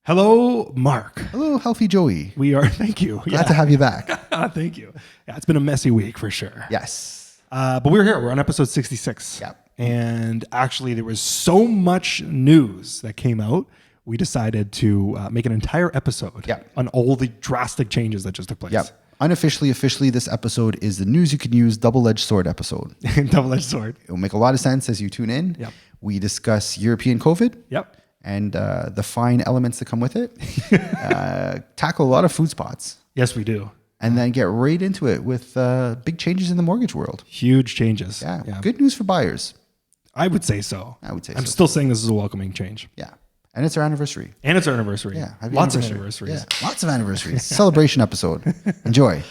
Hello, Mark. Hello, healthy Joey. We are, thank you. Glad to have you back. Thank you. Yeah, it's been a messy week for sure. Yes. But we're here. We're on episode 66. Yep. And actually, there was so much news that came out, we decided to make an entire episode on all the drastic changes that just took place. Yep. Unofficially, officially, this episode is the news you can use double-edged sword episode. Double-edged sword. It will make a lot of sense as you tune in. Yep. We discuss European COVID. Yep. And the fine elements that come with it. Tackle a lot of food spots. Yes, we do. And then get right into it with big changes in the mortgage world. Huge changes. Yeah. Good news for buyers. I would say so. I'm still saying this is a welcoming change. Yeah. And it's our anniversary. Yeah. Lots of anniversaries. Yeah. Lots of anniversaries. Celebration episode. Enjoy.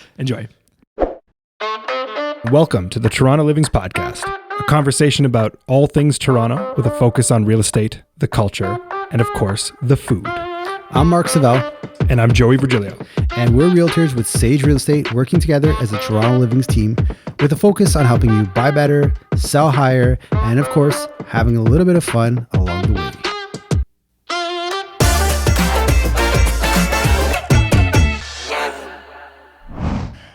Welcome to the Toronto Livings Podcast, a conversation about all things Toronto with a focus on real estate, the culture, and of course, the food. I'm Mark Savel. And I'm Joey Virgilio. And we're realtors with Sage Real Estate working together as a Toronto Livings team with a focus on helping you buy better, sell higher, and of course, having a little bit of fun along the way.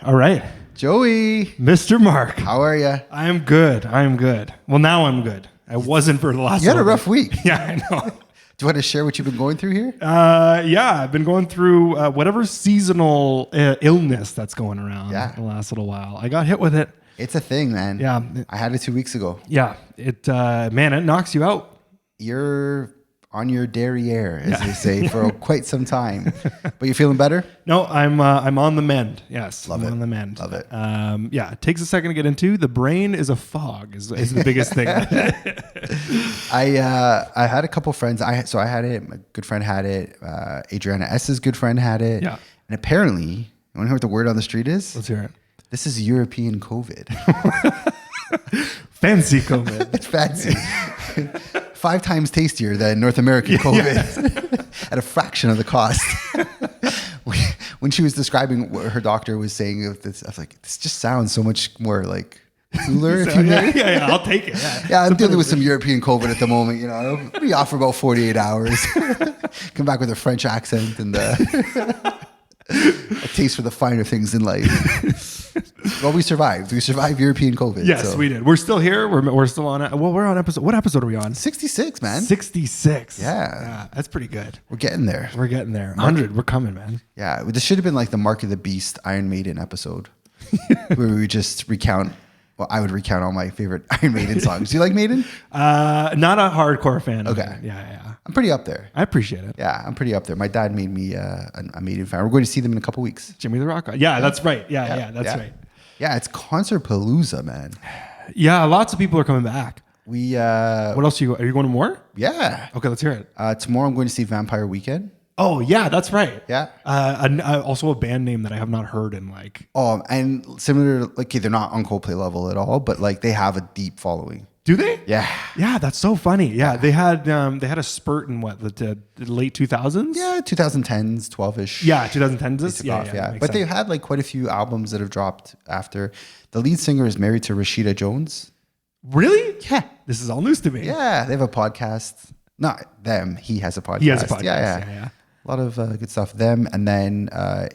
All right. Joey. Mr. Mark. How are you? I am good. Well, now I'm good. I wasn't for the last You had a rough week. Yeah, I know. Do you want to share what you've been going through here? Yeah, I've been going through whatever seasonal illness that's going around the last little while. I got hit with it. It's a thing, man. Yeah. I had it 2 weeks ago. Yeah. It knocks you out. You're on your derriere, as they say, for quite some time. But you're feeling better? No, I'm on the mend. Yes. I'm on the mend. Love it. Yeah, it takes a second to get into. The brain is a fog is the biggest thing. I had a couple friends. I had it. My good friend had it. Adriana S's good friend had it. Yeah. And apparently, you want to hear what the word on the street is? Let's hear it. This is European COVID. Fancy COVID. It's fancy. 5 times tastier than North American COVID at a fraction of the cost. When she was describing what her doctor was saying of this, I was like, this just sounds so much more like cooler. Yeah, I'll take it. Yeah, I'm dealing with some European COVID at the moment. You know, I'll be off for about 48 hours. Come back with a French accent and a taste for the finer things in life. Well, we survived. We survived European COVID. Yes, we did. We're still here. We're still on it. Well, we're on episode. What episode are we on? 66, man. 66. Yeah. That's pretty good. We're getting there. 100. We're coming, man. Yeah. This should have been like the Mark of the Beast Iron Maiden episode where we would just recount. Well, I would recount all my favorite Iron Maiden songs. Do you like Maiden? Not a hardcore fan. Okay. Yeah. I'm pretty up there. I appreciate it. Yeah, I'm pretty up there. My dad made me a Maiden fan. We're going to see them in a couple weeks. Jimmy the Rock. Yeah, that's right. Yeah, that's right. Yeah, it's Concertpalooza, man. Yeah, lots of people are coming back. What else are you going to more? Yeah. Okay, let's hear it. Tomorrow I'm going to see Vampire Weekend. Oh, yeah, that's right. Yeah. Also a band name that I have not heard in like... Oh, and similar, like, they're not on Coldplay level at all, but like they have a deep following. Do they? Yeah. Yeah, that's so funny. Yeah, they had a spurt in the late 2000s? Yeah, 2010s, 12-ish. Yeah, 2010s. Yeah. But they've had like quite a few albums that have dropped after. The lead singer is married to Rashida Jones. Really? Yeah. This is all news to me. Yeah, they have a podcast. Not them. He has a podcast. He has a podcast. Yeah. A lot of good stuff. Them, and then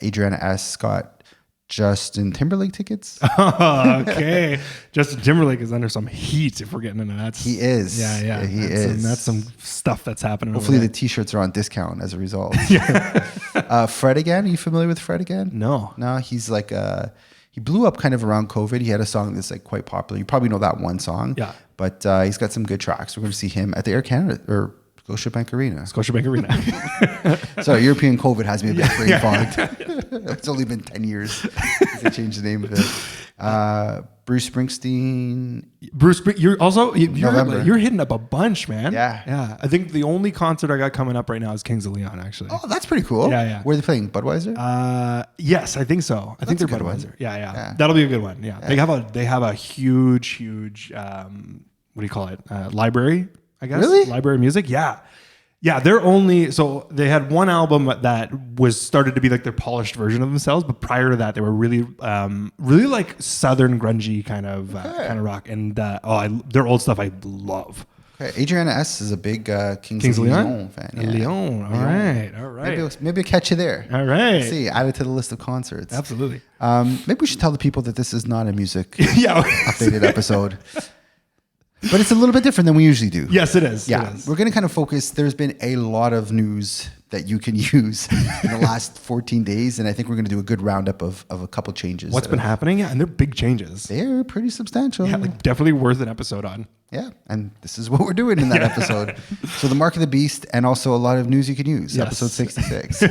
Adriana S. got Justin Timberlake tickets. Oh, okay. Justin Timberlake is under some heat if we're getting into that. He is. Yeah. He is. That's some stuff that's happening. Hopefully the t-shirts are on discount as a result. Fred again. Are you familiar with Fred again? No, he's like he blew up kind of around COVID. He had a song that's like quite popular. You probably know that one song. Yeah. But he's got some good tracks. We're going to see him at the Air Canada or Scotiabank Arena. Sorry, European COVID has me a bit brain fogged. It's only been 10 years since they changed the name of it. Bruce Springsteen. You're hitting up a bunch, man. Yeah. I think the only concert I got coming up right now is Kings of Leon, actually. Oh, that's pretty cool. Yeah. Where are they playing? Budweiser? Yes, I think so. I think they're Budweiser. Yeah. That'll be a good one. Yeah. They have a huge what do you call it? Library, I guess. Really? Library music. Yeah. Yeah, they had one album that was started to be like their polished version of themselves, but prior to that, they were really like southern grungy kind of rock, and their old stuff I love. Okay. Adriana S is a big Kings of Leon Leon fan. Yeah. Leon. All right. Maybe I'll catch you there. All right. Let's see, add it to the list of concerts. Absolutely. Maybe we should tell the people that this is not a music Yeah. updated episode. But it's a little bit different than we usually do. Yes, it is. Yeah. It is. We're going to kind of focus. There's been a lot of news that you can use in the last 14 days. And I think we're going to do a good roundup of a couple changes. What's been happening? Yeah, and they're big changes. They're pretty substantial. Yeah, like definitely worth an episode on. Yeah, and this is what we're doing in that episode. So the Mark of the Beast and also a lot of news you can use. Yes. Episode 66.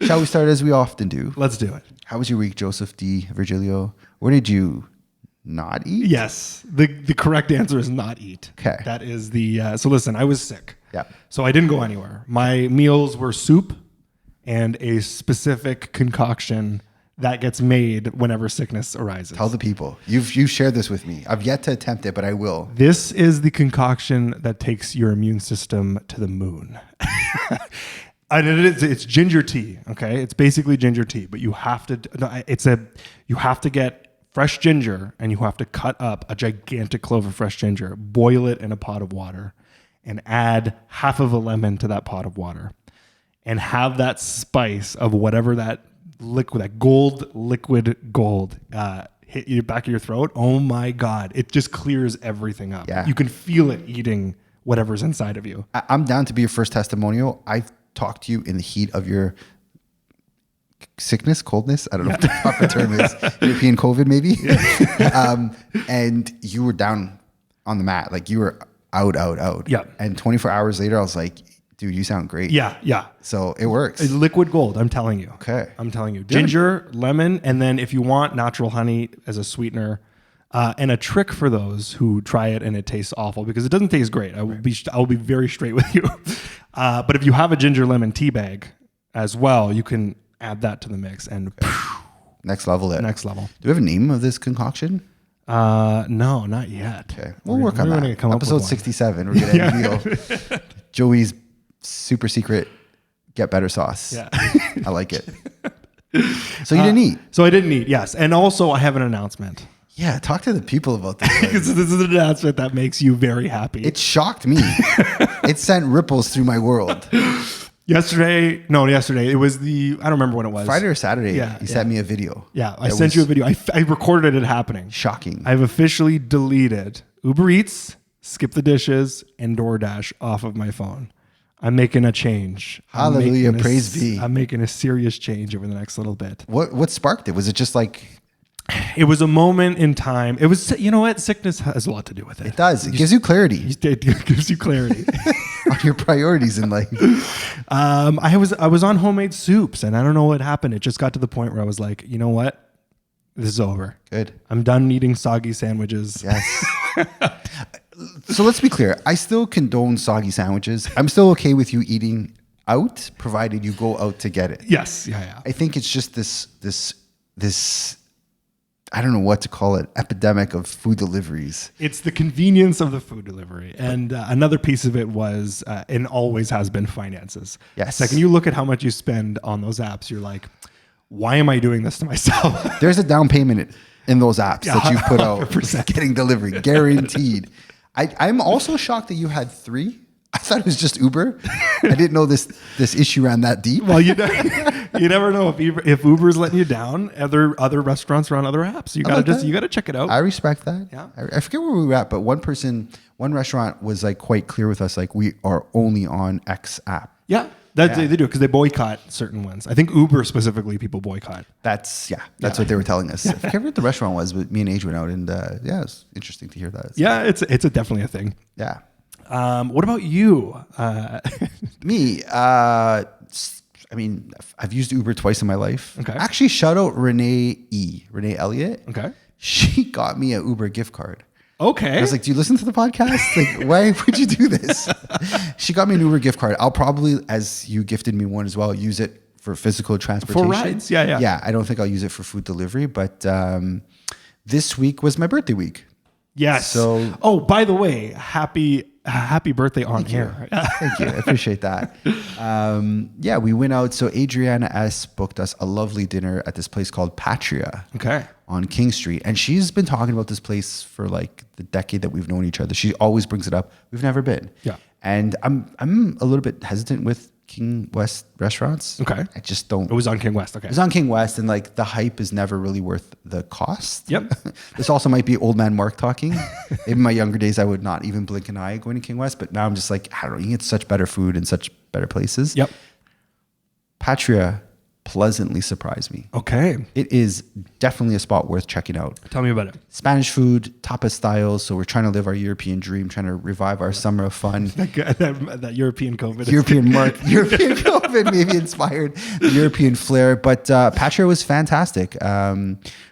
Shall we start as we often do? Let's do it. How was your week, Joseph D. Virgilio? Where did you not eat? Yes. The correct answer is not eat. Okay. That is the, so listen, I was sick. Yeah. So I didn't go anywhere. My meals were soup and a specific concoction that gets made whenever sickness arises. Tell the people. You've shared this with me. I've yet to attempt it, but I will. This is the concoction that takes your immune system to the moon. And it's ginger tea, okay? It's basically ginger tea, but you have to get fresh ginger and you have to cut up a gigantic clove of fresh ginger, boil it in a pot of water, and add half of a lemon to that pot of water, and have that spice of whatever that liquid, that liquid gold, hit you back of your throat. Oh my God. It just clears everything up. Yeah. You can feel it eating whatever's inside of you. I'm down to be your first testimonial. I've talked to you in the heat of your sickness, coldness. I don't know what the proper term is. European COVID, maybe. And you were down on the mat. Like you were out. Yeah. And 24 hours later, I was like, dude, you sound great. Yeah. So it works. It's liquid gold, I'm telling you. Okay. I'm telling you. Ginger, lemon, and then if you want natural honey as a sweetener, and a trick for those who try it and it tastes awful because it doesn't taste great. I will be very straight with you. But if you have a ginger lemon tea bag as well, you can add that to the mix and Next level it. next level. Do we have a name of this concoction? No, not yet. Okay. We'll work on that. Come Episode 67. We're going to reveal Joey's super secret get better sauce. Yeah. I like it. So you didn't eat? So I didn't eat, yes. And also I have an announcement. Yeah, talk to the people about this. Because this is an announcement that makes you very happy. It shocked me. It sent ripples through my world. Yesterday, it was I don't remember when it was. Friday or Saturday, Yeah, you sent me a video. Yeah, I sent you a video. I recorded it happening. Shocking. I've officially deleted Uber Eats, Skip the Dishes, and DoorDash off of my phone. I'm making a change. Hallelujah, praise be. I'm making a serious change over the next little bit. What sparked it? Was it just like... It was a moment in time. It was, you know what? Sickness has a lot to do with it. It does. It gives you clarity It gives you clarity. on your priorities in life. I was on homemade soups, and I don't know what happened. It just got to the point where I was like, you know what? This is over. Good. I'm done eating soggy sandwiches. Yes. So let's be clear. I still condone soggy sandwiches. I'm still okay with you eating out, provided you go out to get it. Yes. Yeah. I think it's just this I don't know what to call it, epidemic of food deliveries. It's the convenience of the food delivery. And another piece of it was, and always has been, finances. Yes. The second you look at how much you spend on those apps, you're like, why am I doing this to myself? There's a down payment in those apps that you put out 100%. getting delivery, guaranteed. I'm also shocked that you had 3. I thought it was just Uber. I didn't know this issue ran that deep. Well, you never know if Uber's letting you down. Other restaurants are on other apps. You gotta check it out. I respect that. Yeah. I forget where we were at, but one restaurant was like quite clear with us, like we are only on X app. Yeah, they do because they boycott certain ones. I think Uber specifically, people boycott. That's what they were telling us. I forget what the restaurant was, but me and Age went out, and it's interesting to hear that. Yeah, it's definitely a thing. Yeah. What about you? Me, I mean, I've used Uber twice in my life. Okay. Actually, shout out Renee Elliott. Okay. She got me an Uber gift card. Okay. I was like, do you listen to the podcast? Like, why would you do this? She got me an Uber gift card. I'll probably, as you gifted me one as well, use it for physical transportation. For rides, yeah. Yeah, I don't think I'll use it for food delivery, but this week was my birthday week. Yes. So, by the way, happy birthday on air. Thank you. I appreciate that. We went out. So Adriana S. booked us a lovely dinner at this place called Patria. Okay. On King Street. And she's been talking about this place for like the decade that we've known each other. She always brings it up. We've never been. Yeah. And I'm a little bit hesitant with King West restaurants. Okay. I just don't. It was on King West. Okay. It was on King West, and like the hype is never really worth the cost. Yep. This also might be old man Mark talking. In my younger days, I would not even blink an eye going to King West, but now I'm just like, I don't know, you can get such better food in such better places. Yep. Patria pleasantly surprised me. Okay. It is definitely a spot worth checking out. Tell me about it. Spanish food, tapas styles. So we're trying to live our European dream, trying to revive our summer of fun. that European COVID. European COVID maybe inspired the European flair. But Patria was fantastic.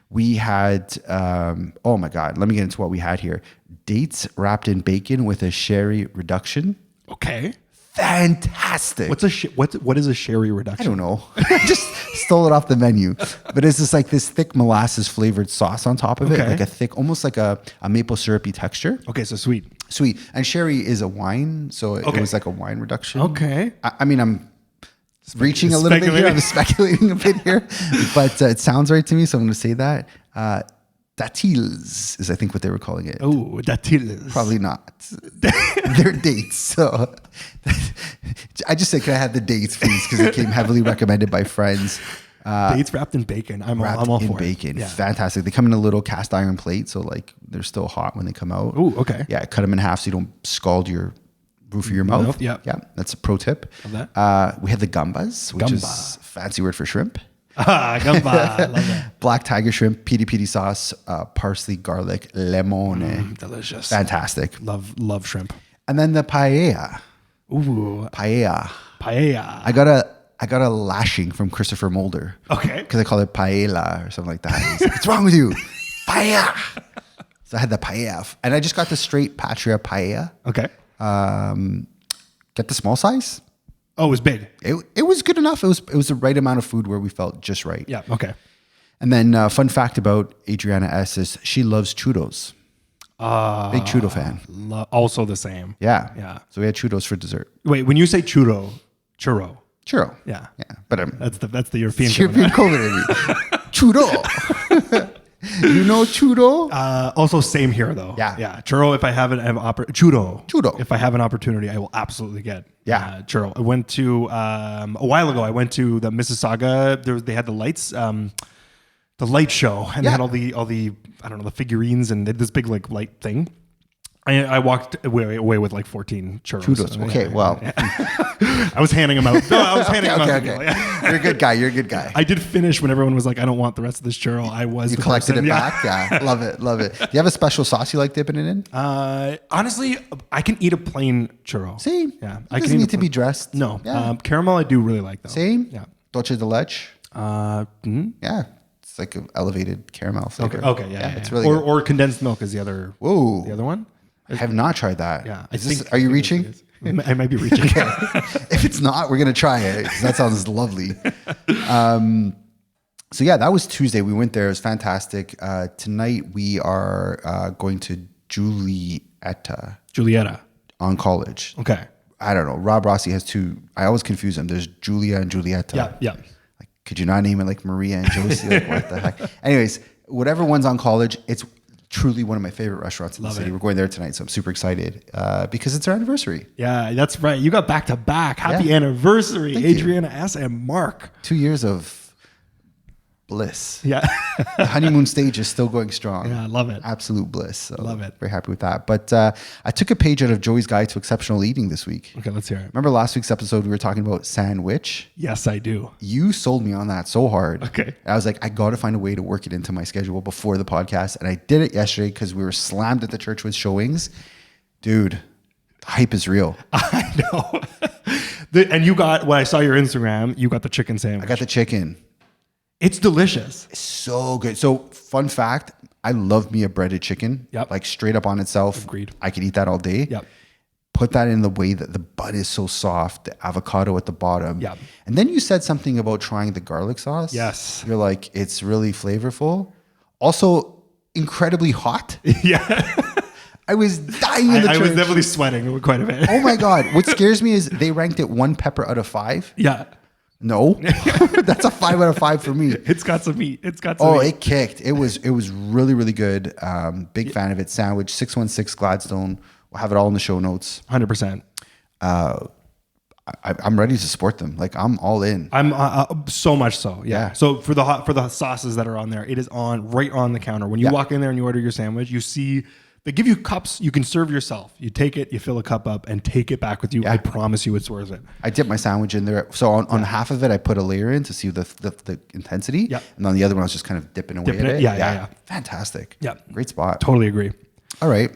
We had, oh my God, let me get into what we had here. Dates wrapped in bacon with a sherry reduction. Okay. Fantastic. What is a sherry reduction? I don't know. I just stole it off the menu. But it's just like this thick molasses flavored sauce on top of it. Like a thick, almost like a maple syrupy texture. Okay, so sweet. Sweet. And sherry is a wine. So it was like a wine reduction. Okay. I mean, I'm reaching a little bit here. I'm speculating a bit here. But it sounds right to me. So I'm going to say that. Datils is, I think, what they were calling it. Oh, datils. Probably not. They're dates. So I just said, can I have the dates, please? Because it came heavily recommended by friends. Dates wrapped in bacon. I'm all for bacon. it. Yeah. Fantastic. They come in a little cast iron plate. So like they're still hot when they come out. Oh, okay. Yeah. Cut them in half so you don't scald your roof of your mouth. Yeah. Yeah. That's a pro tip. Love that. We had the gambas, which is a fancy word for shrimp. Gamba. Love that. Black tiger shrimp, piri piri sauce, parsley, garlic, lemon. Delicious. Fantastic. Love shrimp. And then the paella. Ooh. Paella. Paella. I got a lashing from Christopher Mulder. Okay. Because I call it paella or something like that. He's like, what's wrong with you? Paella. So I had the paella. And I just got the straight Patria paella. Okay. Get the small size. Oh, it was big. It was good enough. It was the right amount of food where we felt just right. Yeah. Okay. And then fun fact about Adriana S is she loves churros. Big churro fan. Also the same. Yeah. Yeah. So we had churros for dessert. Wait, when you say churro. Churro. Yeah. Yeah. But that's the European. European COVID. Churro. You know churro? Also same here though. Yeah. Yeah. Churro, if I have churro. Churro. If I have an opportunity, I will absolutely get churro. I went to a while ago, I went to the Mississauga. They had the lights, the light show, and they had all the I don't know, the figurines and this big like light thing. I walked away with like 14 churros. Okay, well. I was handing them out. No, I was handing them out. Okay. You're a good guy. I did finish when everyone was like, I don't want the rest of this churro. You collected it back? Yeah. Love it. Do you have a special sauce you like dipping it in? Honestly, I can eat a plain churro. Same. Yeah. It doesn't need to be dressed. No. Yeah. Caramel I do really like though. Same? Yeah. Dolce de leche? Yeah. It's like an elevated caramel flavor. Okay. Yeah. It's really good. Or condensed milk is the other one. I have not tried that. Yeah. Are you reaching? I might be reaching. If it's not, we're going to try it. That sounds lovely. So yeah, that was Tuesday. We went there. It was fantastic. Tonight we are going to Julieta on College. Okay. I don't know. Rob Rossi has two. I always confuse them. There's Julia and Julieta. Yeah. Like, could you not name it like Maria and Josie? Like, what the heck? Anyways, whatever one's on College, it's truly one of my favorite restaurants in the city. We're going there tonight, so I'm super excited because it's our anniversary. Yeah, that's right. You got back to back. Happy anniversary, Adriana S. and Mark. 2 years of bliss. Yeah. The honeymoon stage is still going strong. Yeah, I love it. Absolute bliss. So love it. Very happy with that. But I took a page out of Joey's Guide to Exceptional Eating this week. Okay, let's hear it. Remember last week's episode, we were talking about sandwich? Yes, I do. You sold me on that so hard. Okay. I was like, I got to find a way to work it into my schedule before the podcast. And I did it yesterday because we were slammed at the church with showings. Dude, the hype is real. I know. And you got, when I saw your Instagram, you got the chicken sandwich. I got the chicken. It's delicious. It's so good. So fun fact, I love me a breaded chicken. Yep. Like straight up on itself. Agreed. I could eat that all day. Yep. Put that in the way that the bun is so soft, the avocado at the bottom. Yep. And then you said something about trying the garlic sauce. Yes. You're like, it's really flavorful. Also incredibly hot. Yeah. I was dying in the church. I was definitely sweating quite a bit. Oh my God. What scares me is they ranked it 1 pepper out of 5. Yeah. No, that's a 5 out of 5 for me. It's got some meat. It kicked. It was really, really good. Big fan of it. Sandwich, 616 Gladstone. We'll have it all in the show notes. 100%. I'm ready to support them. Like I'm all in. I'm so much so. Yeah. Yeah. So for the sauces that are on there, it is right on the counter. When you walk in there and you order your sandwich, you see they give you cups. You can serve yourself. You take it, you fill a cup up, and take it back with you. I promise you, it's worth it. I dip my sandwich in there. So on half of it, I put a layer in to see the intensity. Yeah. And on the other one, I was just kind of dipping away at it. Yeah. Fantastic. Yeah. Great spot. Totally agree. All right.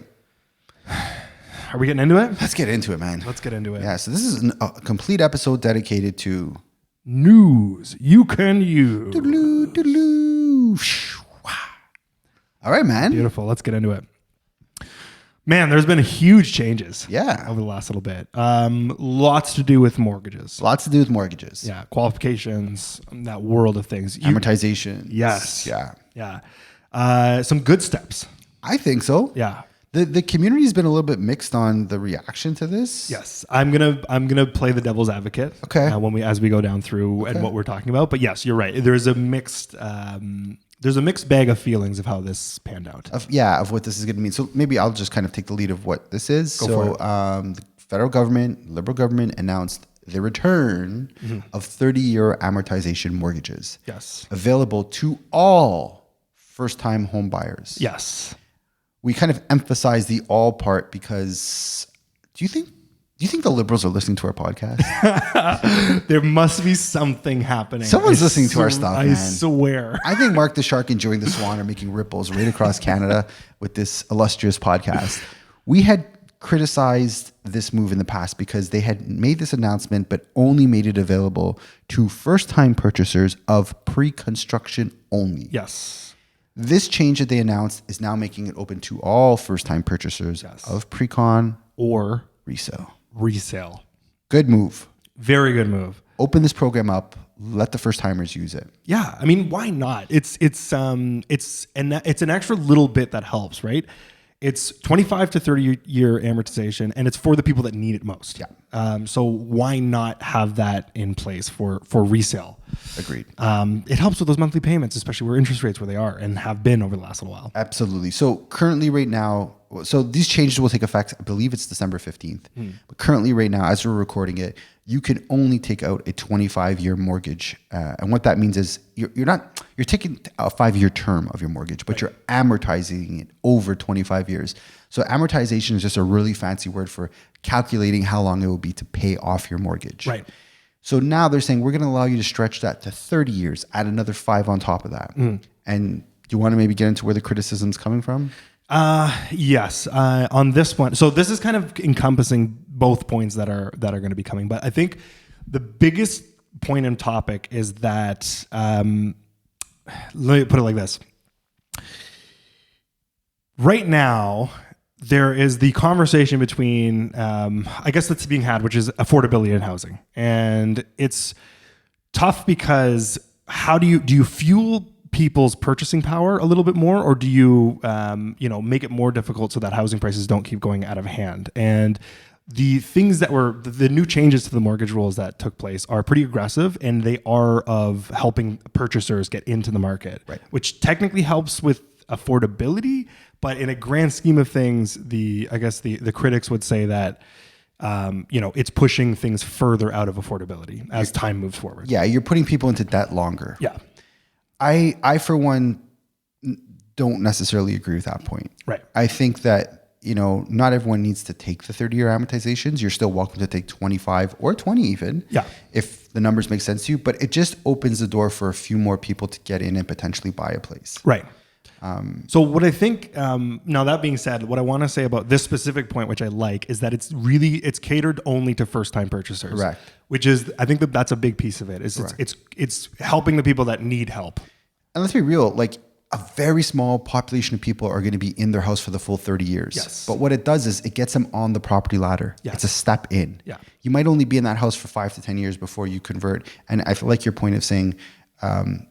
Are we getting into it? Let's get into it, man. Let's get into it. Yeah. So this is a complete episode dedicated to news you can use. Doodaloo, doodaloo. All right, man. Beautiful. Let's get into it. Man, there's been huge changes. Yeah. Over the last little bit. Lots to do with mortgages. Lots to do with mortgages. Yeah. Qualifications, that world of things. Amortization. Yes. Yeah. Yeah. Some good steps. I think so. Yeah. The community's been a little bit mixed on the reaction to this. Yes. I'm gonna play the devil's advocate. Okay. As we go down through and what we're talking about. But yes, you're right. There's a mixed bag of feelings of how this panned out. Of what this is going to mean. So maybe I'll just kind of take the lead of what this is. The federal government, Liberal government announced the return of 30-year amortization mortgages. Yes. Available to all first-time home buyers. Yes. We kind of emphasize the all part because do you think the Liberals are listening to our podcast? There must be something happening. Someone's listening to our stuff, man. I swear. I think Mark the Shark and Joey the Swan are making ripples right across Canada with this illustrious podcast. We had criticized this move in the past because they had made this announcement but only made it available to first-time purchasers of pre-construction only. Yes. This change that they announced is now making it open to all first-time purchasers of pre-con or resale. Good move. Very good move. Open this program up. Let the first-timers use it. Yeah, I mean, why not? It's an extra little bit that helps, right? It's 25 to 30 year amortization, and it's for the people that need it most. Yeah. So why not have that in place for resale? Agreed. It helps with those monthly payments, especially where interest rates where they are and have been over the last little while. Absolutely. So currently right now, so these changes will take effect, I believe it's December 15th. But currently right now, as we're recording it, you can only take out a 25-year mortgage. And what that means is you're taking a 5-year term of your mortgage, but you're amortizing it over 25 years. So amortization is just a really fancy word for calculating how long it will be to pay off your mortgage. Right. So now they're saying we're going to allow you to stretch that to 30 years, add another 5 on top of that. And do you want to maybe get into where the criticism's coming from? Yes. On this one, so this is kind of encompassing both points that are going to be coming. But I think the biggest point and topic is that let me put it like this. Right now, there is the conversation between, I guess that's being had, which is affordability in housing. And it's tough because do you fuel people's purchasing power a little bit more, or do you, make it more difficult so that housing prices don't keep going out of hand? And the things that were the new changes to the mortgage rules that took place are pretty aggressive, and they are of helping purchasers get into the market, right, which technically helps with affordability. But in a grand scheme of things, the critics would say that, it's pushing things further out of affordability as time moves forward. Yeah, you're putting people into debt longer. Yeah. I for one, don't necessarily agree with that point. Right. I think that, not everyone needs to take the 30-year amortizations. You're still welcome to take 25 or 20 even. Yeah. If the numbers make sense to you. But it just opens the door for a few more people to get in and potentially buy a place. Right. So what I think, now that being said, what I want to say about this specific point, which I like, is that it's catered only to first-time purchasers. Correct. Which is, I think that's a big piece of it. It's helping the people that need help. And let's be real, like a very small population of people are going to be in their house for the full 30 years. Yes. But what it does is it gets them on the property ladder. Yes. It's a step in. Yeah. You might only be in that house for 5 to 10 years before you convert. And I feel like your point of saying,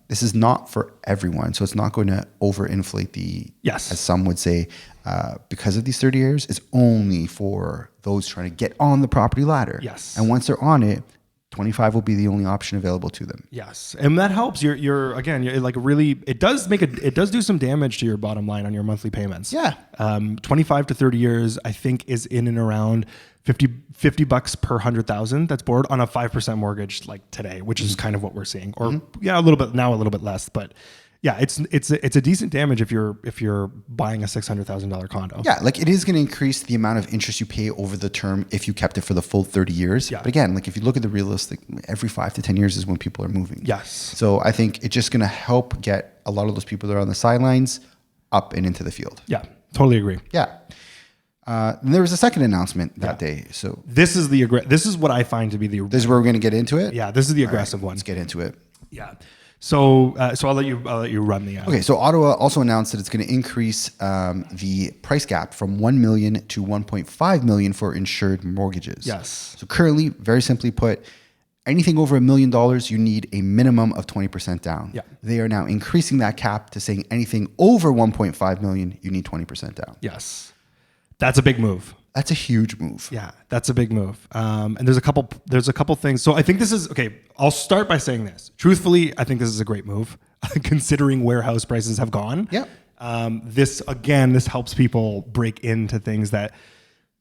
this is not for everyone. So it's not going to overinflate as some would say, because of these 30 years, it's only for those trying to get on the property ladder. Yes. And once they're on it, 25 will be the only option available to them. Yes, and that helps. You're like really. It does do some damage to your bottom line on your monthly payments. Yeah. 25 to 30 years, I think, is in and around $50 per 100,000. That's borrowed on a 5% mortgage like today, which is kind of what we're seeing. Or a little bit less, but. Yeah, it's a decent damage if you're buying a $600,000 condo. Yeah, like it is going to increase the amount of interest you pay over the term if you kept it for the full 30 years. Yeah. But again, like if you look at the realistic, every 5 to 10 years is when people are moving. Yes. So I think it's just going to help get a lot of those people that are on the sidelines up and into the field. Yeah, totally agree. Yeah. And there was a second announcement that day. So this is what I find to be the. This is where we're going to get into it. Yeah, this is the aggressive one. Let's get into it. Yeah. So I'll let you run the. Okay, so Ottawa also announced that it's going to increase the price gap from $1 million to $1.5 million for insured mortgages. Yes. So currently, very simply put, anything over $1 million, you need a minimum of 20% down. Yeah. They are now increasing that cap to saying anything over $1.5 million, you need 20% down. Yes. That's a big move. That's a huge move. Yeah, that's a big move. And there's a couple things. So I think this is okay. I'll start by saying this. Truthfully, I think this is a great move, considering where house prices have gone. Yeah. This helps people break into things that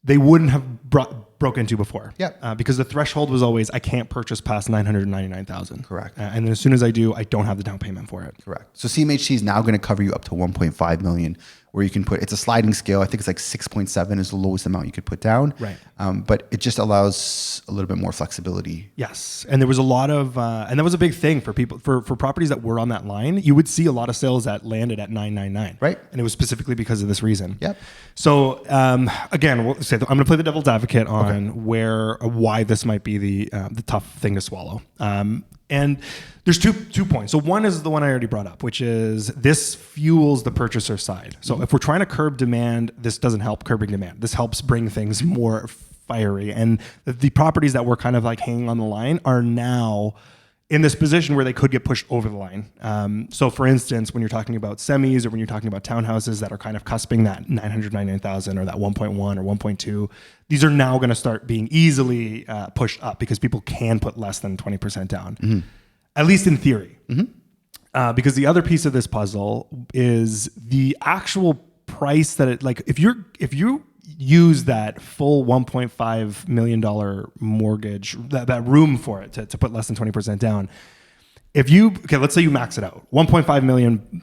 they wouldn't have broke into before. Yeah. Because the threshold was always I can't purchase past $999,000. Correct. And then as soon as I do, I don't have the down payment for it. Correct. So CMHC is now going to cover you up to $1.5 million, where you can put. It's a sliding scale. I think it's like 6.7 is the lowest amount you could put down. Right. But it just allows a little bit more flexibility. Yes, and there was a lot of, and that was a big thing for people for properties that were on that line. You would see a lot of sales that landed at 999. Right. And it was specifically because of this reason. Yep. So again, I'm going to play the devil's advocate on why this might be the tough thing to swallow. And there's two points. So one is the one I already brought up, which is this fuels the purchaser side. So if we're trying to curb demand, this doesn't help curbing demand. This helps bring things more fiery. And the properties that were kind of like hanging on the line are now in this position where they could get pushed over the line. So for instance, when you're talking about semis or when you're talking about townhouses that are kind of cusping that 999,000 or that 1.1 or 1.2, these are now going to start being easily pushed up because people can put less than 20% down, at least in theory. Because the other piece of this puzzle is the actual price that it, like if you use that full $1.5 million mortgage, that room for it to put less than 20% down. Let's say you max it out, $1.5 million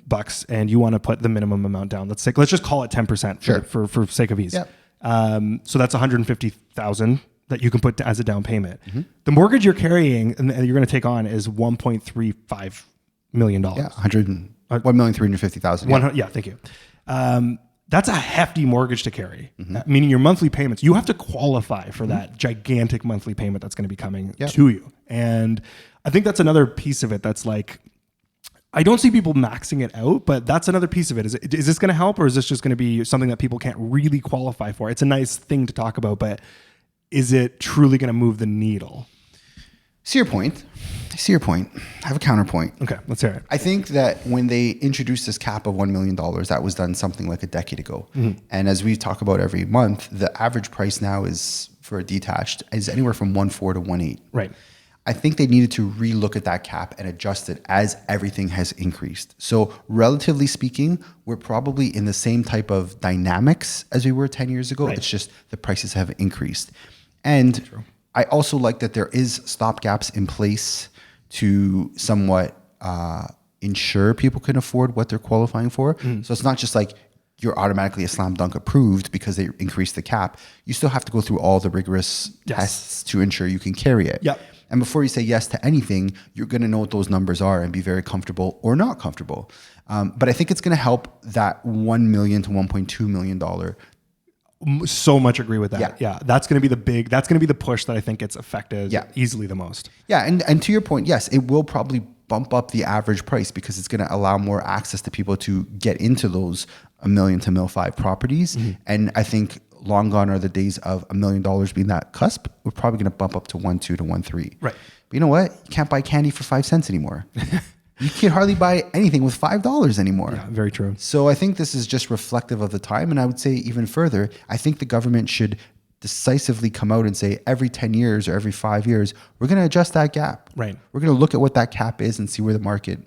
and you want to put the minimum amount down. Let's just call it 10% for sake of ease. Yep. So that's $150,000 that you can put as a down payment. The mortgage you're carrying and you're going to take on is $1.35 million. Yeah. $1,350,000. Yeah. Thank you. That's a hefty mortgage to carry, meaning your monthly payments, you have to qualify for that gigantic monthly payment that's going to be coming to you. And I think that's another piece of it that's like, I don't see people maxing it out, but that's another piece of it. Is this going to help or is this just going to be something that people can't really qualify for? It's a nice thing to talk about, but is it truly going to move the needle? See your point. I have a counterpoint. Okay, let's hear it. I think that when they introduced this cap of $1 million, that was done something like a decade ago. And as we talk about every month, the average price now is for a detached is anywhere from 1.4 to 1.8. Right. I think they needed to relook at that cap and adjust it as everything has increased. So relatively speaking, we're probably in the same type of dynamics as we were 10 years ago. Right. It's just the prices have increased. And I also like that there is stopgaps in place to somewhat ensure people can afford what they're qualifying for. So it's not just like you're automatically a slam dunk approved because they increased the cap. You still have to go through all the rigorous tests to ensure you can carry it. Yep. And before you say yes to anything, you're going to know what those numbers are and be very comfortable or not comfortable. But I think it's going to help that $1 million to $1.2 million. So much agree with that. Yeah. That's going to be the push that I think gets affected easily the most. Yeah. And to your point, yes, it will probably bump up the average price because it's going to allow more access to people to get into those $1 million to $1.5 million properties. And I think long gone are the days of $1 million being that cusp. We're probably going to bump up to 1.2 to 1.3. Right. But you know what? You can't buy candy for 5 cents anymore. You can hardly buy anything with $5 anymore. Yeah, very true. So I think this is just reflective of the time. And I would say even further, I think the government should decisively come out and say every 10 years or every 5 years, we're going to adjust that gap. Right. We're going to look at what that cap is and see where the market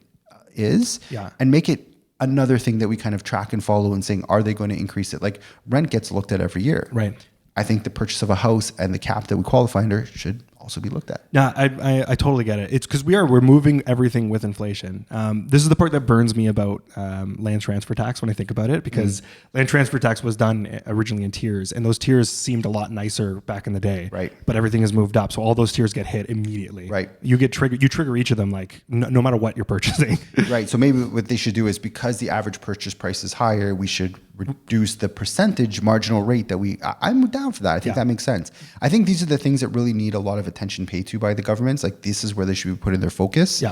is and make it another thing that we kind of track and follow and saying, are they going to increase it? Like rent gets looked at every year. Right. I think the purchase of a house and the cap that we qualify under should also be looked at. Yeah, I totally get it. It's because we're moving everything with inflation. This is the part that burns me about land transfer tax when I think about it, because land transfer tax was done originally in tiers, and those tiers seemed a lot nicer back in the day. Right. But everything has moved up, so all those tiers get hit immediately. Right. You get triggered. You trigger each of them like no matter what you're purchasing. Right. So maybe what they should do is, because the average purchase price is higher, we should reduce the percentage marginal rate that I'm down for that. I think that makes sense. I think these are the things that really need a lot of attention paid to by the governments. Like this is where they should be putting their focus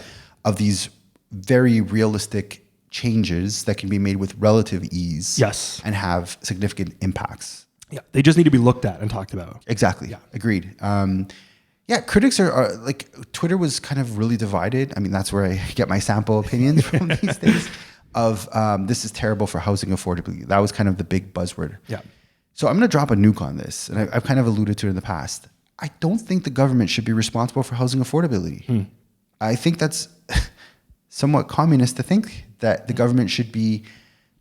of these very realistic changes that can be made with relative ease. Yes. And have significant impacts. Yeah. They just need to be looked at and talked about. Exactly. Yeah. Agreed. Critics are like, Twitter was kind of really divided. I mean, that's where I get my sample opinions from these days of this is terrible for housing affordability. That was kind of the big buzzword. Yeah. So I'm going to drop a nuke on this, and I've kind of alluded to it in the past. I don't think the government should be responsible for housing affordability. I think that's somewhat communist to think that the government should be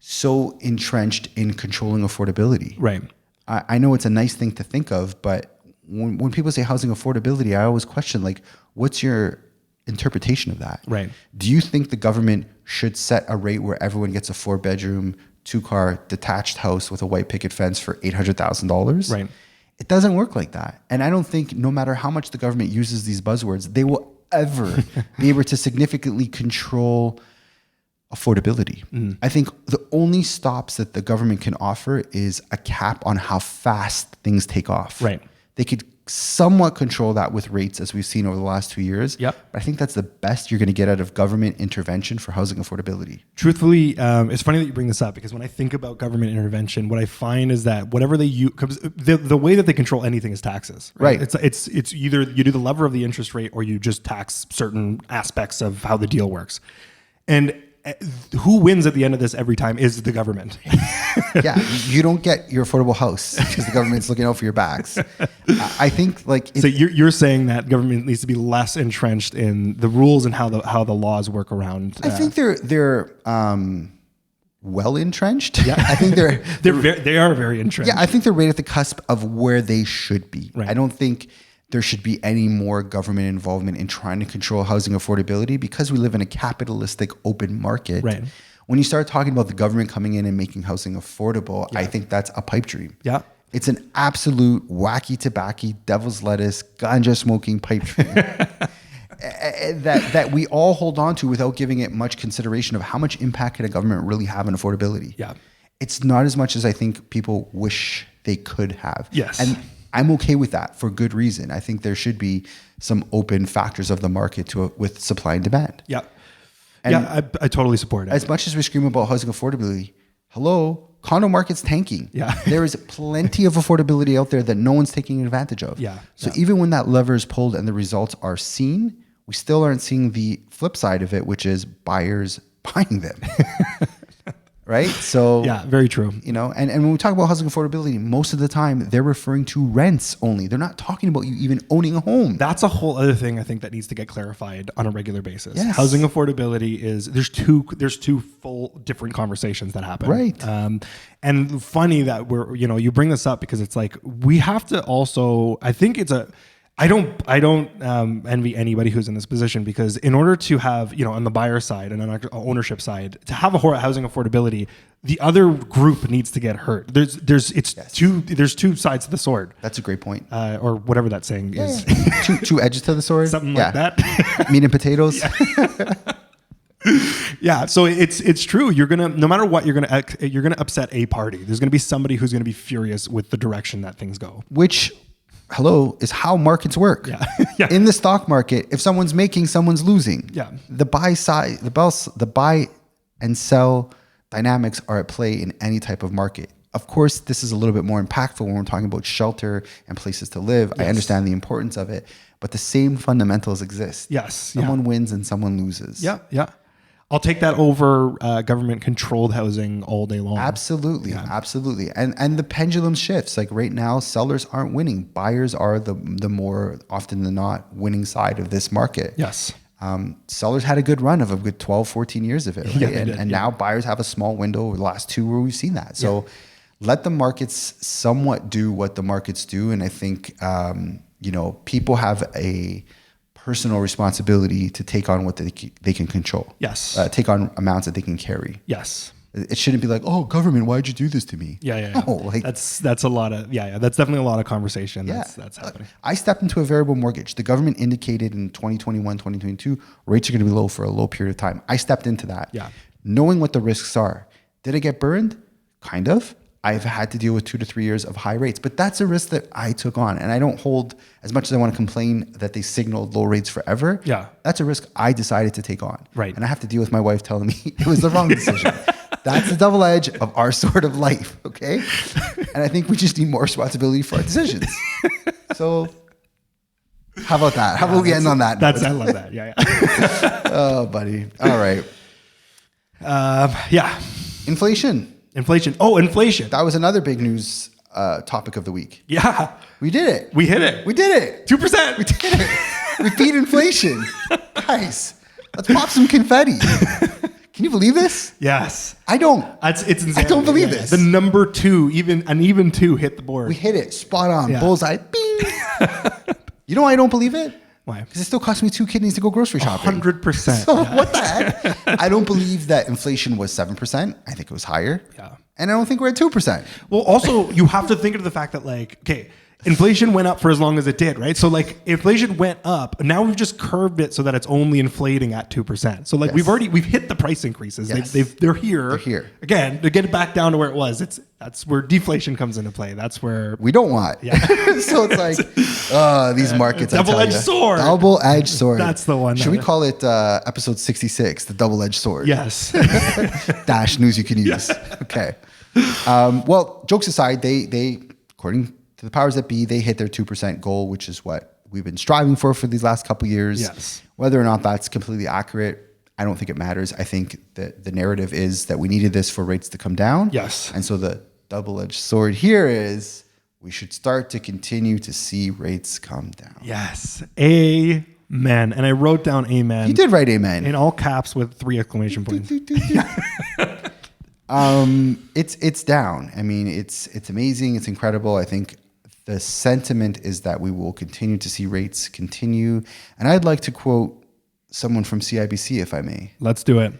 so entrenched in controlling affordability. Right. I know it's a nice thing to think of, but when people say housing affordability, I always question, like, what's your interpretation of that? Right. Do you think the government should set a rate where everyone gets a 4-bedroom, 2-car detached house with a white picket fence for $800,000? Right. It doesn't work like that. And I don't think, no matter how much the government uses these buzzwords, they will ever be able to significantly control affordability. I think the only stops that the government can offer is a cap on how fast things take off. Right. They could somewhat control that with rates, as we've seen over the last 2 years. Yep. But I think that's the best you're going to get out of government intervention for housing affordability. Truthfully, it's funny that you bring this up, because when I think about government intervention, what I find is that whatever they use, the way that they control anything is taxes. Right. It's either you do the lever of the interest rate, or you just tax certain aspects of how the deal works. And who wins at the end of this every time is the government. Yeah, you don't get your affordable house because the government's looking out for your backs. I think, like, so you're saying that government needs to be less entrenched in the rules and how the laws work around. I think they're well entrenched. Yeah, I think they are very entrenched. Yeah, I think they're right at the cusp of where they should be. Right. I don't think there should be any more government involvement in trying to control housing affordability, because we live in a capitalistic open market. Right. When you start talking about the government coming in and making housing affordable, I think that's a pipe dream. Yeah. It's an absolute wacky tobacco, devil's lettuce, ganja smoking pipe dream that we all hold on to without giving it much consideration of how much impact can a government really have on affordability. Yeah. It's not as much as I think people wish they could have. Yes. And I'm okay with that for good reason. I think there should be some open factors of the market with supply and demand. Yeah. And I totally support it. As much as we scream about housing affordability, condo market's tanking. Yeah. There is plenty of affordability out there that no one's taking advantage of. Yeah. So even when that lever is pulled and the results are seen, we still aren't seeing the flip side of it, which is buyers buying them. Right? So yeah, very true. You know, and when we talk about housing affordability, most of the time they're referring to rents only. They're not talking about you even owning a home. That's a whole other thing I think that needs to get clarified on a regular basis. Yes. Housing affordability is there's two full different conversations that happen. Right. And funny that you bring this up, because it's like we have to also, I think it's I don't envy anybody who's in this position, because in order to have, on the buyer side and on the ownership side, to have a housing affordability, the other group needs to get hurt. There's two sides to the sword. That's a great point. Or whatever that saying is. two edges to the sword. Something like that. Meat and potatoes. Yeah, so it's true. You're gonna, no matter what, you're gonna upset a party. There's gonna be somebody who's gonna be furious with the direction that things go. Which, is how markets work. Yeah. Yeah. In the stock market, if someone's making, someone's losing. Yeah. The buy and sell dynamics are at play in any type of market. Of course, this is a little bit more impactful when we're talking about shelter and places to live. Yes. I understand the importance of it, but the same fundamentals exist. Yes. Someone wins and someone loses. Yeah. Yeah. I'll take that over government controlled housing all day long. Absolutely. And the pendulum shifts. Like right now, sellers aren't winning. Buyers are the more often than not winning side of this market. Yes. Sellers had a good run of a good 12, 14 years of it. Right? Yeah, and now buyers have a small window over the last 2 where we've seen that. So let the markets somewhat do what the markets do. And I think, people have a personal responsibility to take on what they can control. Yes. Take on amounts that they can carry. Yes. It shouldn't be like, oh, government, why'd you do this to me? Yeah. No, like that's a lot of that's definitely a lot of conversation. That's happening. I stepped into a variable mortgage. The government indicated in 2021, 2022, rates are going to be low for a low period of time. I stepped into that. Yeah. Knowing what the risks are. Did I get burned? Kind of. I've had to deal with 2 to 3 years of high rates, but that's a risk that I took on. And I don't hold, as much as I want to complain that they signaled low rates forever. Yeah. That's a risk I decided to take on. Right. And I have to deal with my wife telling me it was the wrong decision. That's the double edge of our sort of life. Okay. And I think we just need more responsibility for our decisions. So how about that? How about we end on that? I love that. Yeah. Oh, buddy. All right. Inflation. Oh, inflation. That was another big news topic of the week. Yeah. We did it. We hit it. We did it. 2%. We did it. We beat inflation. Guys, let's pop some confetti. Can you believe this? Yes. I don't. It's insane. I don't believe this. The number 2, even 2 hit the board. We hit it. Spot on. Yeah. Bullseye. Bing. You know why I don't believe it? Why? Because it still cost me 2 kidneys to go grocery shopping. 100%. So what the heck? I don't believe that inflation was 7%. I think it was higher. Yeah. And I don't think we're at 2%. Well, also, you have to think of the fact that, inflation went up for as long as it did, right? So, inflation went up. Now we've just curved it so that it's only inflating at 2%. So, Yes. we've hit the price increases. Yes. They're here. They're here. Again, to get it back down to where it was, that's where deflation comes into play. That's where We don't want. Yeah. So it's like, these markets. Double-edged sword. Double-edged sword. That's the one. Should we call it episode 66, the double-edged sword? Yes. Dash news you can use. Okay. Well, jokes aside, they according to the powers that be, they hit their 2% goal, which is what we've been striving for these last couple of years. Yes. Whether or not that's completely accurate, I don't think it matters. I think that the narrative is that we needed this for rates to come down. Yes. And so the double-edged sword here is we should start to continue to see rates come down. Yes. Amen. And I wrote down amen. You did write amen. In all caps with 3 exclamation points. It's down. I mean, it's amazing. It's incredible. I think the sentiment is that we will continue to see rates continue. And I'd like to quote someone from CIBC, if I may. Let's do it.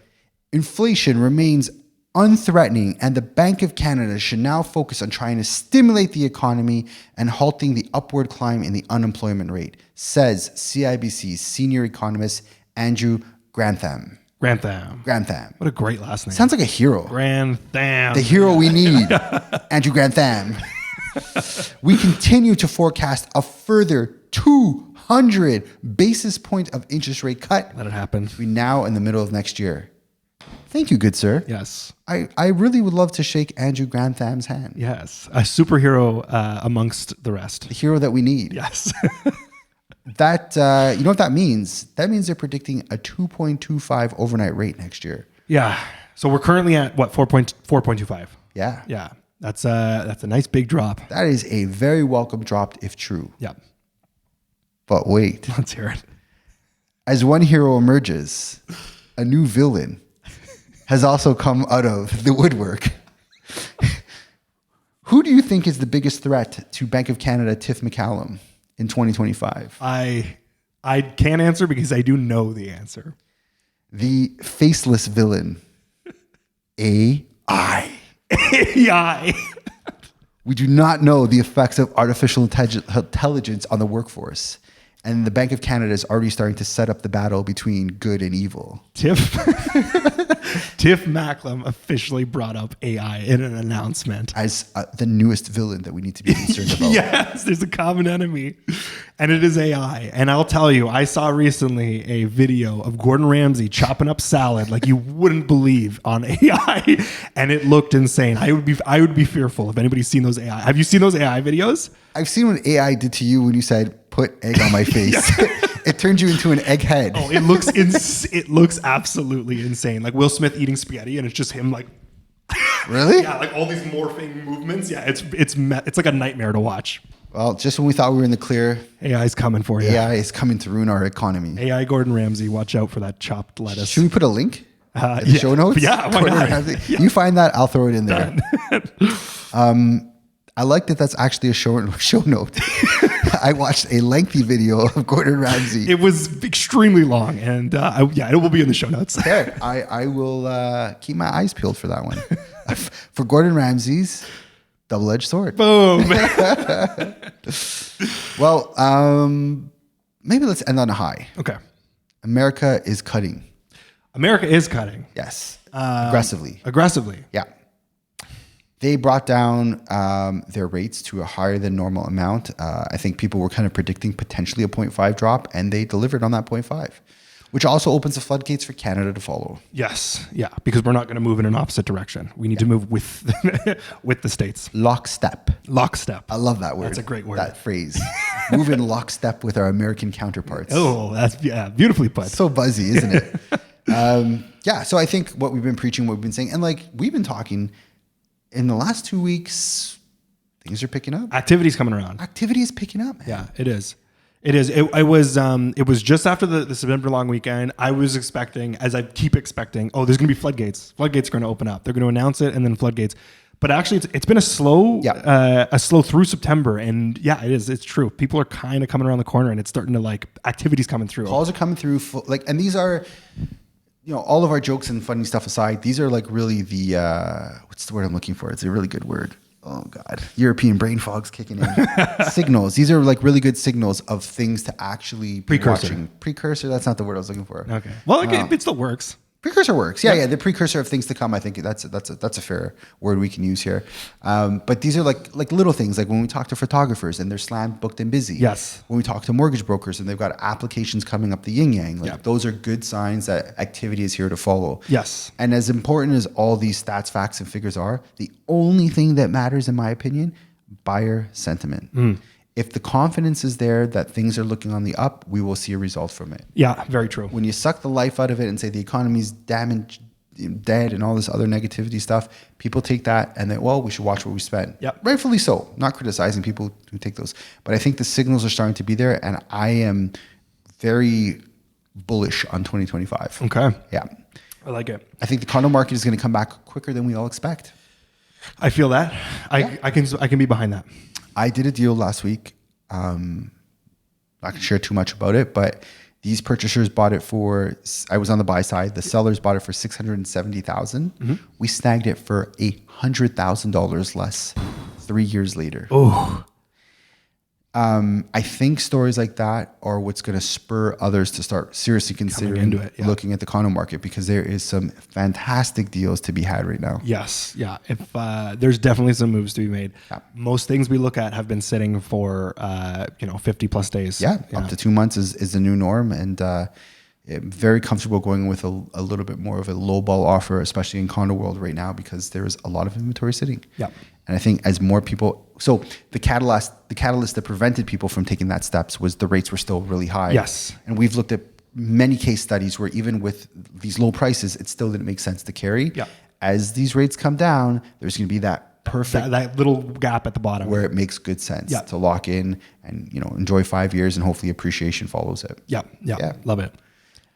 Inflation remains unthreatening, and the Bank of Canada should now focus on trying to stimulate the economy and halting the upward climb in the unemployment rate, says CIBC's senior economist Andrew Grantham. Grantham. What a great last name. Sounds like a hero. Grantham. The hero we need. Andrew Grantham. We continue to forecast a further 200 basis point of interest rate cut Let it happen. between now and the middle of next year. Thank you, good sir. Yes. I really would love to shake Andrew Grantham's hand. Yes. A superhero amongst the rest. The hero that we need. Yes. That, you know what that means? That means they're predicting a 2.25 overnight rate next year. Yeah. So we're currently at what, 4.25? Yeah. Yeah. That's a nice big drop. That is a very welcome drop if true. Yeah. But wait. Let's hear it. As one hero emerges, a new villain has also come out of the woodwork. Who do you think is the biggest threat to Bank of Canada Tiff McCallum in 2025? I can't answer because I do know the answer. The faceless villain, AI. AI. We do not know the effects of artificial intelligence on the workforce. And the Bank of Canada is already starting to set up the battle between good and evil. Tiff Macklem officially brought up AI in an announcement. As the newest villain that we need to be concerned about. Yes, there's a common enemy, and it is AI. And I'll tell you, I saw recently a video of Gordon Ramsay chopping up salad like you wouldn't believe on AI, and it looked insane. I would be fearful if anybody's seen those AI. Have you seen those AI videos? I've seen what AI did to you when you said, put egg on my face. It turns you into an egghead. Oh, it looks it looks absolutely insane. Like Will Smith eating spaghetti, and it's just him like. Really? Yeah, like all these morphing movements. Yeah, it's like a nightmare to watch. Well, just when we thought we were in the clear, AI's coming for you. AI is coming to ruin our economy. AI Gordon Ramsay, watch out for that chopped lettuce. Should we put a link in the show notes? Yeah, why Gordon not? Ramsay. Yeah. You find that, I'll throw it in there. I like that that's actually a show note. I watched a lengthy video of Gordon Ramsay. It was extremely long, and it will be in the show notes. Okay, I will keep my eyes peeled for that one. For Gordon Ramsay's double-edged sword. Boom. Well, maybe let's end on a high. Okay. America is cutting. America is cutting. Yes. Aggressively. Aggressively. Yeah. They brought down their rates to a higher than normal amount. I think people were kind of predicting potentially a 0.5 drop, and they delivered on that 0.5, which also opens the floodgates for Canada to follow. Yes. Yeah. Because we're not going to move in an opposite direction. We need to move with with the states. Lockstep. Lockstep. I love that word. That's a great word. That phrase. Move in lockstep with our American counterparts. Oh, that's beautifully put. So buzzy, isn't it? So I think what we've been preaching, what we've been saying, and like we've been talking in the last 2 weeks, things are picking up. Activity's coming around. Activity is picking up, man. Yeah, it is. It is. It was just after the September long weekend. I was expecting, as I keep expecting, there's going to be floodgates. Floodgates are going to open up. They're going to announce it, and then floodgates. But actually, it's been a slow through September, and yeah, it is. It's true. People are kind of coming around the corner, and it's starting to activity's coming through. Calls are coming through, and these are, all of our jokes and funny stuff aside, these are really the what's the word I'm looking for? It's a really good word. Oh God, European brain fog's kicking in. Signals. These are really good signals of things to actually be watching. Precursor. That's not the word I was looking for. Okay. Well, it still works. Precursor works. Yeah. The precursor of things to come. I think that's a fair word we can use here. But these are like little things, like when we talk to photographers and they're slammed, booked, and busy. Yes. When we talk to mortgage brokers and they've got applications coming up the yin yang. Those are good signs that activity is here to follow. Yes. And as important as all these stats, facts, and figures are, the only thing that matters, in my opinion, buyer sentiment. If the confidence is there that things are looking on the up, we will see a result from it. Yeah, very true. When you suck the life out of it and say the economy's damaged, dead, and all this other negativity stuff, people take that and we should watch what we spend. Yep. Rightfully so. Not criticizing people who take those. But I think the signals are starting to be there, and I am very bullish on 2025. Okay. Yeah. I like it. I think the condo market is going to come back quicker than we all expect. I feel that. I can be behind that. I did a deal last week. Not going to share too much about it, but these purchasers bought it for, I was on the buy side. The sellers bought it for $670,000. We snagged it for $100,000 less 3 years later. Oh, I think stories like that are what's going to spur others to start seriously considering looking at the condo market, because there is some fantastic deals to be had right now. Yes. Yeah. If there's definitely some moves to be made. Yeah. Most things we look at have been sitting for 50 plus days. Yeah. Up to 2 months is the new norm, and very comfortable going with a little bit more of a low ball offer, especially in condo world right now, because there is a lot of inventory sitting. Yeah. And I think as more people, so the catalyst that prevented people from taking that steps was the rates were still really high. Yes. And we've looked at many case studies where even with these low prices, it still didn't make sense to carry. Yeah. As these rates come down, there's going to be that perfect that little gap at the bottom where it makes good sense to lock in and enjoy 5 years, and hopefully appreciation follows it. Yeah. Love it.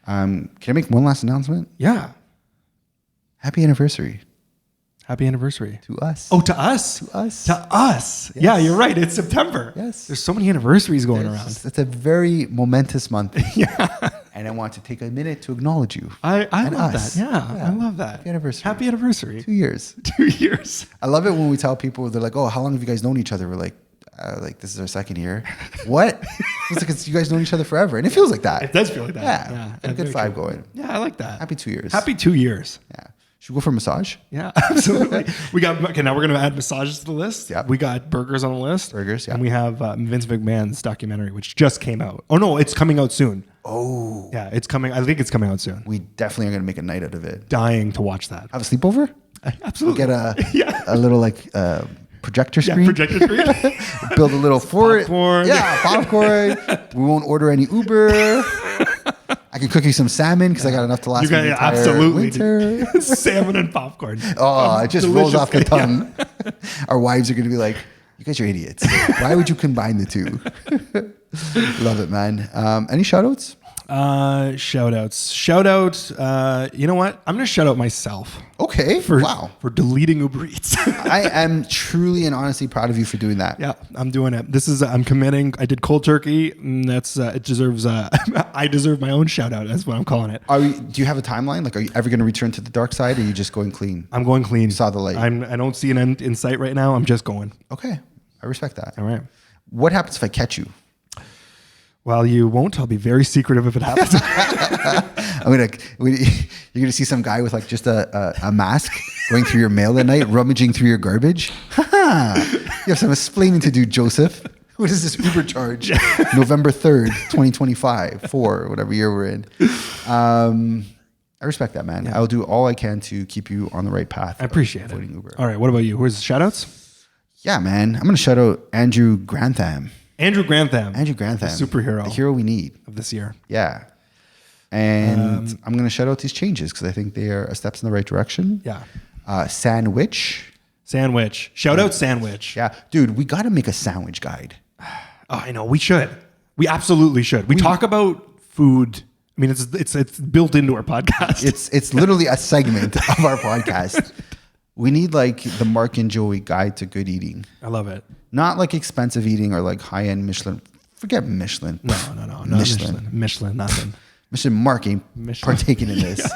Can I make one last announcement? Yeah. Happy anniversary. Happy anniversary. To us. Oh, to us. To us. To us. Yes. Yeah, you're right. It's September. Yes. There's so many anniversaries going around. It's a very momentous month. Yeah. And I want to take a minute to acknowledge you. I love that. Yeah, I love that. Happy anniversary. Happy anniversary. 2 years. 2 years. I love it when we tell people, they're like, oh, how long have you guys known each other? We're like, this is our second year. What? It's like you guys known each other forever. And it feels like that. It does feel like that. Yeah. And a good vibe going. Yeah, I like that. Happy 2 years. Happy 2 years. Yeah. Should we go for a massage? Yeah, absolutely. Now we're going to add massages to the list. Yep. We got burgers on the list. Burgers, yeah. And we have Vince McMahon's documentary, which just came out. Oh, no, it's coming out soon. Oh. Yeah, it's coming. I think it's coming out soon. We definitely are going to make a night out of it. Dying to watch that. Have a sleepover? Absolutely. We'll get a little projector screen. Projector screen. Build a little fort. Popcorn. Yeah, popcorn. We won't order any Uber. I can cook you some salmon because I got enough to last me the entire winter. Salmon and popcorn. Oh, it just rolls off the tongue. Yeah. Our wives are going to be like, you guys are idiots. Why would you combine the two? Love it, man. Any shout outs? Shout out. You know what? I'm going to shout out myself. Okay. For deleting Uber Eats. I am truly and honestly proud of you for doing that. Yeah, I'm doing it. I'm committing. I did cold turkey. And that's, it deserves, I deserve my own shout out. That's what I'm calling it. Do you have a timeline? Like, are you ever going to return to the dark side or are you just going clean? I'm going clean. You saw the light. I don't see an end in sight right now. I'm just going. Okay. I respect that. All right. What happens if I catch you? Well, you won't. I'll be very secretive if it happens. You're gonna see some guy with like just a mask going through your mail at night, rummaging through your garbage. You have some explaining to do, Joseph. What is this Uber charge? November 3rd, 2025, for whatever year we're in. I respect that, man. Yeah. I'll do all I can to keep you on the right path. I appreciate it. Uber. All right. What about you? Where's the shout outs? Yeah, man. I'm gonna shout out Andrew Grantham. Andrew Grantham. The superhero. The hero we need. Of this year. Yeah. And I'm going to shout out these changes because I think they are steps in the right direction. Yeah. Sandwich. Shout out Sandwich. Yeah. Dude, we got to make a sandwich guide. Oh, I know. We should. We absolutely should. We talk about food. I mean, it's built into our podcast. It's literally a segment of our podcast. We need like the Mark and Joey guide to good eating. I love it. Not like expensive eating or like high-end Michelin. Forget Michelin. No. Michelin, nothing. Michelin Mark ain't partaking in this.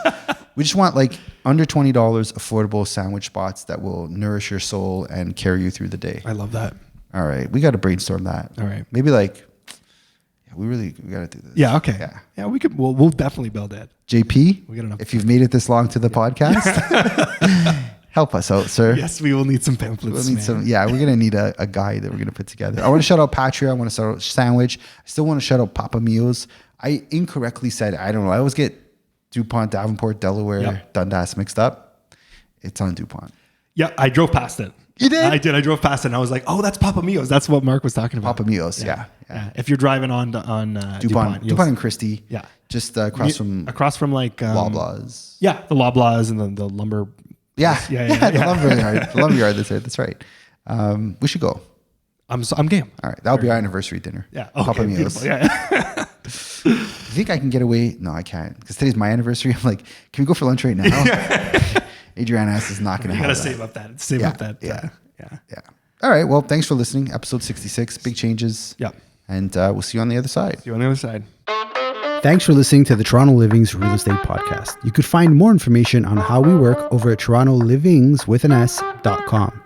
We just want like under $20 affordable sandwich spots that will nourish your soul and carry you through the day. I love that. All right. We got to brainstorm that. All right. Maybe like, we got to do this. Yeah. Okay. Yeah. We could, we'll definitely build it. JP, if you've made it this long to the podcast, help us out, sir. Yes, we will need some pamphlets. We'll need some. Yeah, we're going to need a guide that we're going to put together. I want to shout out Patria. I want to shout out Sandwich. I still want to shout out Papa Meals. I incorrectly said, I don't know. I always get DuPont, Davenport, Delaware, Dundas mixed up. It's on DuPont. Yeah, I drove past it. You did? I did. I drove past it and I was like, oh, that's Papa Mio's. That's what Mark was talking about. Papa Mio's, yeah. If you're driving on DuPont and Christie. Yeah. Just across from like Loblaws. Yeah, the Loblaws and the lumber. Yeah. The lumber yard. The lumber yard that's right. We should go. I'm game. All right. That'll be our anniversary dinner. Yeah. Okay, Papa Meals. Yeah. You think I can get away? No, I can't. Because today's my anniversary. I'm like, can we go for lunch right now? Adriana is not going to have that. You got to save up that. Save up that. Yeah. All right. Well, thanks for listening. Episode 66. Big changes. Yeah. And we'll see you on the other side. Thanks for listening to the Toronto Living's Real Estate Podcast. You could find more information on how we work over at torontolivings.com.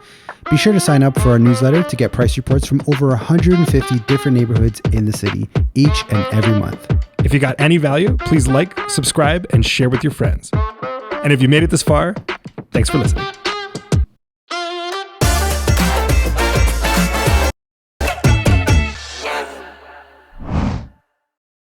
Be sure to sign up for our newsletter to get price reports from over 150 different neighborhoods in the city each and every month. If you got any value, please like, subscribe, and share with your friends. And if you made it this far, thanks for listening.